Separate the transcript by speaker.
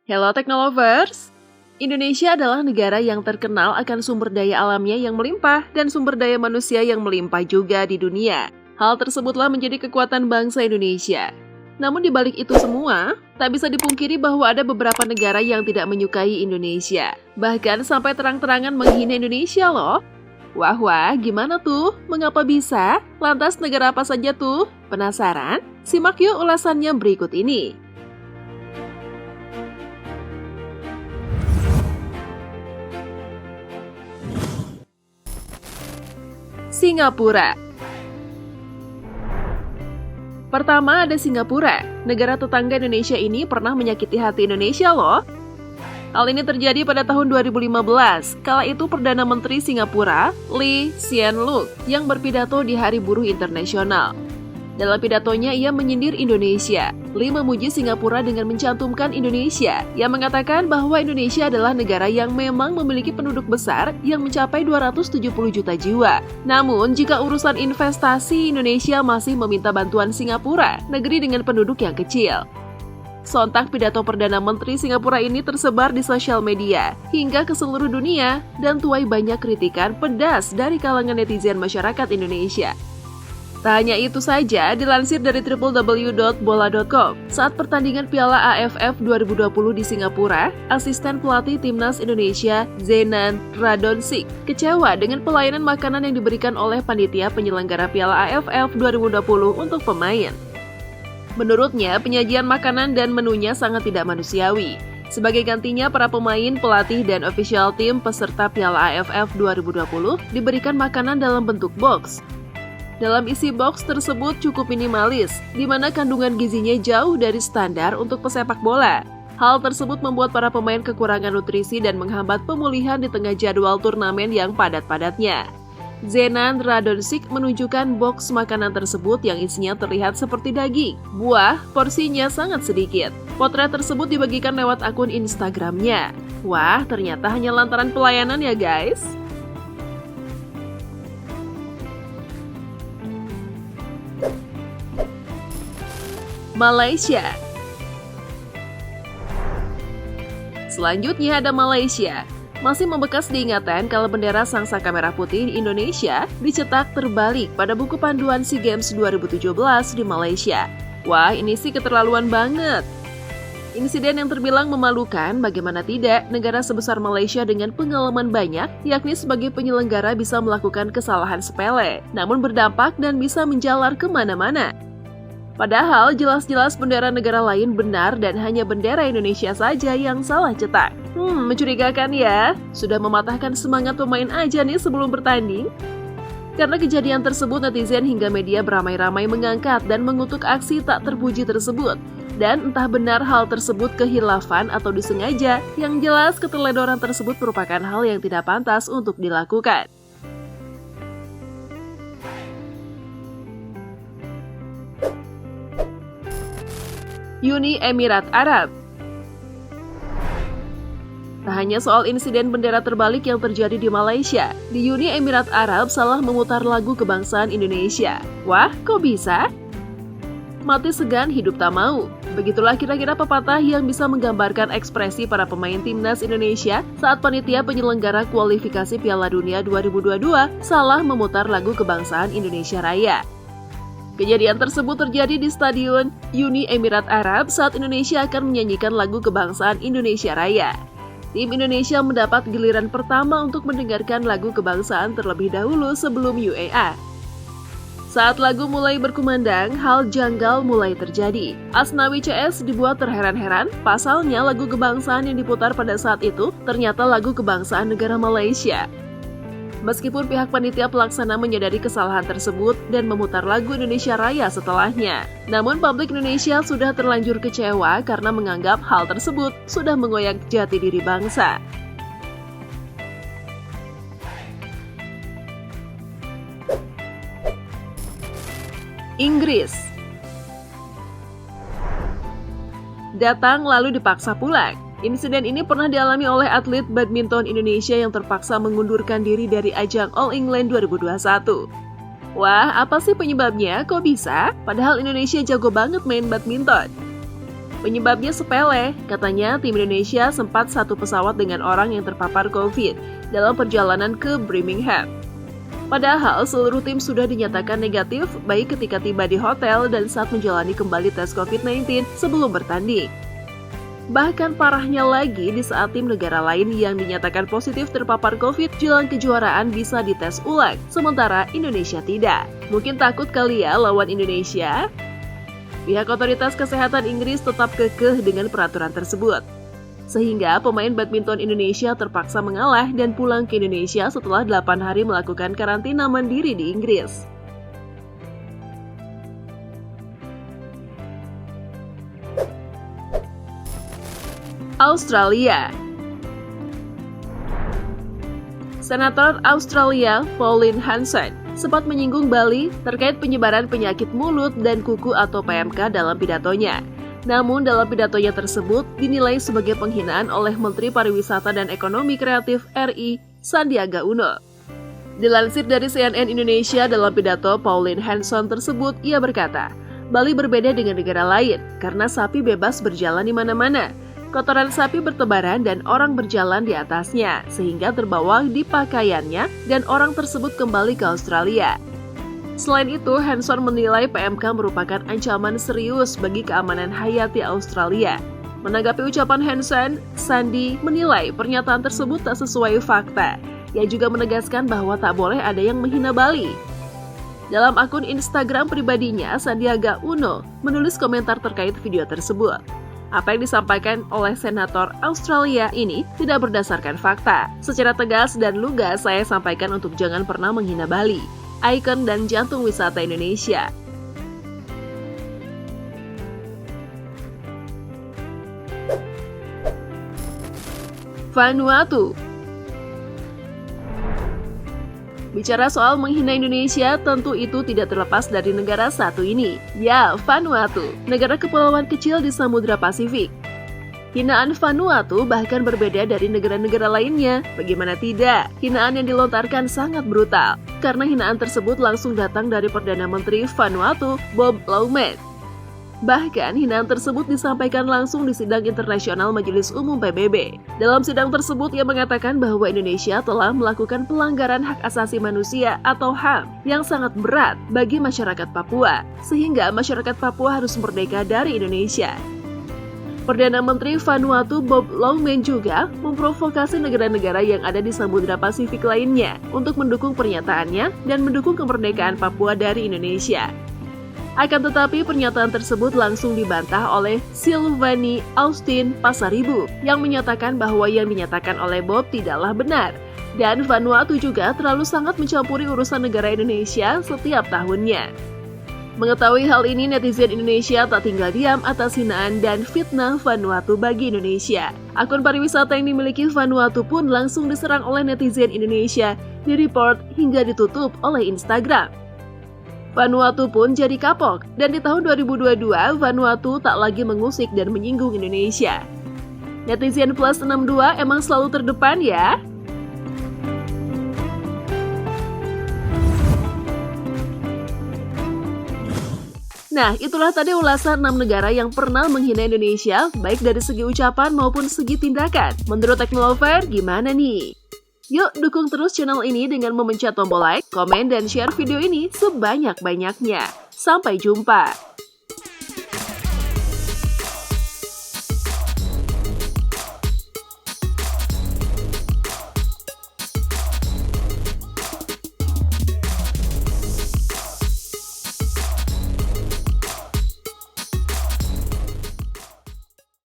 Speaker 1: Hello Technolovers! Indonesia adalah negara yang terkenal akan sumber daya alamnya yang melimpah dan sumber daya manusia yang melimpah juga di dunia. Hal tersebutlah menjadi kekuatan bangsa Indonesia. Namun di balik itu semua, tak bisa dipungkiri bahwa ada beberapa negara yang tidak menyukai Indonesia. Bahkan sampai terang-terangan menghina Indonesia loh. Wah, gimana tuh? Mengapa bisa? Lantas negara apa saja tuh? Penasaran? Simak yuk ulasannya berikut ini. Singapura. Pertama ada Singapura. Negara tetangga Indonesia ini pernah menyakiti hati Indonesia loh. Hal ini terjadi pada tahun 2015. Kala itu Perdana Menteri Singapura, Lee Hsien Loong, yang berpidato di Hari Buruh Internasional. Dalam pidatonya ia menyindir Indonesia. Lee memuji Singapura dengan mencantumkan Indonesia, yang mengatakan bahwa Indonesia adalah negara yang memang memiliki penduduk besar yang mencapai 270 juta jiwa. Namun, jika urusan investasi, Indonesia masih meminta bantuan Singapura, negeri dengan penduduk yang kecil. Sontak pidato Perdana Menteri Singapura ini tersebar di sosial media hingga ke seluruh dunia dan tuai banyak kritikan pedas dari kalangan netizen masyarakat Indonesia. Tak hanya itu saja, dilansir dari www.bola.com, saat pertandingan Piala AFF 2020 di Singapura, asisten pelatih timnas Indonesia, Zenan Radonjic, kecewa dengan pelayanan makanan yang diberikan oleh panitia penyelenggara Piala AFF 2020 untuk pemain. Menurutnya, penyajian makanan dan menunya sangat tidak manusiawi. Sebagai gantinya, para pemain, pelatih, dan official tim peserta Piala AFF 2020 diberikan makanan dalam bentuk box. Dalam isi box tersebut cukup minimalis, di mana kandungan gizinya jauh dari standar untuk pesepak bola. Hal tersebut membuat para pemain kekurangan nutrisi dan menghambat pemulihan di tengah jadwal turnamen yang padat-padatnya. Zenan Radonjic menunjukkan box makanan tersebut yang isinya terlihat seperti daging, buah, porsinya sangat sedikit. Potret tersebut dibagikan lewat akun Instagramnya. Wah, ternyata hanya lantaran pelayanan ya guys. Malaysia. Selanjutnya ada Malaysia. Masih membekas diingatan kalau bendera Sangsaka Merah Putih di Indonesia dicetak terbalik pada buku panduan SEA Games 2017 di Malaysia. Wah, ini sih keterlaluan banget. Insiden yang terbilang memalukan, bagaimana tidak, negara sebesar Malaysia dengan pengalaman banyak, yakni sebagai penyelenggara bisa melakukan kesalahan sepele, namun berdampak dan bisa menjalar kemana-mana. Padahal jelas-jelas bendera negara lain benar dan hanya bendera Indonesia saja yang salah cetak. Mencurigakan ya? Sudah mematahkan semangat pemain aja nih sebelum bertanding? Karena kejadian tersebut, netizen hingga media beramai-ramai mengangkat dan mengutuk aksi tak terpuji tersebut. Dan entah benar hal tersebut kehilafan atau disengaja, yang jelas keteledoran tersebut merupakan hal yang tidak pantas untuk dilakukan. Uni Emirat Arab. Tak hanya soal insiden bendera terbalik yang terjadi di Malaysia, di Uni Emirat Arab salah memutar lagu kebangsaan Indonesia. Wah, kok bisa? Mati segan, hidup tak mau. Begitulah kira-kira pepatah yang bisa menggambarkan ekspresi para pemain timnas Indonesia saat panitia penyelenggara kualifikasi Piala Dunia 2022 salah memutar lagu kebangsaan Indonesia Raya. Kejadian tersebut terjadi di Stadion Uni Emirat Arab saat Indonesia akan menyanyikan lagu kebangsaan Indonesia Raya. Tim Indonesia mendapat giliran pertama untuk mendengarkan lagu kebangsaan terlebih dahulu sebelum UEA. Saat lagu mulai berkumandang, hal janggal mulai terjadi. Asnawi CS dibuat terheran-heran, pasalnya lagu kebangsaan yang diputar pada saat itu ternyata lagu kebangsaan negara Malaysia. Meskipun pihak panitia pelaksana menyadari kesalahan tersebut dan memutar lagu Indonesia Raya setelahnya, namun publik Indonesia sudah terlanjur kecewa karena menganggap hal tersebut sudah mengoyak jati diri bangsa. Inggris. Datang lalu dipaksa pulang. Insiden ini pernah dialami oleh atlet badminton Indonesia yang terpaksa mengundurkan diri dari ajang All England 2021. Wah, apa sih penyebabnya? Kok bisa? Padahal Indonesia jago banget main badminton. Penyebabnya sepele, katanya tim Indonesia sempat satu pesawat dengan orang yang terpapar COVID dalam perjalanan ke Birmingham. Padahal seluruh tim sudah dinyatakan negatif baik ketika tiba di hotel dan saat menjalani kembali tes COVID-19 sebelum bertanding. Bahkan parahnya lagi di saat tim negara lain yang dinyatakan positif terpapar COVID jelang kejuaraan bisa dites ulang, sementara Indonesia tidak. Mungkin takut kali ya lawan Indonesia? Pihak otoritas kesehatan Inggris tetap kekeh dengan peraturan tersebut. Sehingga pemain badminton Indonesia terpaksa mengalah dan pulang ke Indonesia setelah 8 hari melakukan karantina mandiri di Inggris. Australia. Senator Australia Pauline Hanson sempat menyinggung Bali terkait penyebaran penyakit mulut dan kuku atau PMK dalam pidatonya. Namun dalam pidatonya tersebut dinilai sebagai penghinaan oleh Menteri Pariwisata dan Ekonomi Kreatif RI Sandiaga Uno. Dilansir dari CNN Indonesia, dalam pidato Pauline Hanson tersebut ia berkata, Bali berbeda dengan negara lain karena sapi bebas berjalan di mana-mana. Kotoran sapi bertebaran dan orang berjalan di atasnya, sehingga terbawa di pakaiannya dan orang tersebut kembali ke Australia. Selain itu, Hanson menilai PMK merupakan ancaman serius bagi keamanan hayati Australia. Menanggapi ucapan Hanson, Sandi menilai pernyataan tersebut tak sesuai fakta. Ia juga menegaskan bahwa tak boleh ada yang menghina Bali. Dalam akun Instagram pribadinya, Sandiaga Uno menulis komentar terkait video tersebut. Apa yang disampaikan oleh Senator Australia ini tidak berdasarkan fakta. Secara tegas dan lugas saya sampaikan untuk jangan pernah menghina Bali, ikon dan jantung wisata Indonesia. Vanuatu. Bicara soal menghina Indonesia, tentu itu tidak terlepas dari negara satu ini. Ya, Vanuatu, negara kepulauan kecil di Samudra Pasifik. Hinaan Vanuatu bahkan berbeda dari negara-negara lainnya. Bagaimana tidak? Hinaan yang dilontarkan sangat brutal, karena hinaan tersebut langsung datang dari Perdana Menteri Vanuatu, Bob Loumet. Bahkan, hinaan tersebut disampaikan langsung di sidang internasional Majelis Umum PBB. Dalam sidang tersebut, ia mengatakan bahwa Indonesia telah melakukan pelanggaran hak asasi manusia atau HAM yang sangat berat bagi masyarakat Papua, sehingga masyarakat Papua harus merdeka dari Indonesia. Perdana Menteri Vanuatu Bob Loumet juga memprovokasi negara-negara yang ada di Samudra Pasifik lainnya untuk mendukung pernyataannya dan mendukung kemerdekaan Papua dari Indonesia. Akan tetapi pernyataan tersebut langsung dibantah oleh Silvani Austin Pasaribu yang menyatakan bahwa yang dinyatakan oleh Bob tidaklah benar. Dan Vanuatu juga terlalu sangat mencampuri urusan negara Indonesia setiap tahunnya. Mengetahui hal ini, netizen Indonesia tak tinggal diam atas hinaan dan fitnah Vanuatu bagi Indonesia. Akun pariwisata yang dimiliki Vanuatu pun langsung diserang oleh netizen Indonesia, di-report hingga ditutup oleh Instagram. Vanuatu pun jadi kapok, dan di tahun 2022, Vanuatu tak lagi mengusik dan menyinggung Indonesia. Netizen Plus 62 emang selalu terdepan ya? Nah, itulah tadi ulasan 6 negara yang pernah menghina Indonesia, baik dari segi ucapan maupun segi tindakan. Menurut Teknolover, gimana nih? Yuk dukung terus channel ini dengan memencet tombol like, komen, dan share video ini sebanyak-banyaknya. Sampai jumpa!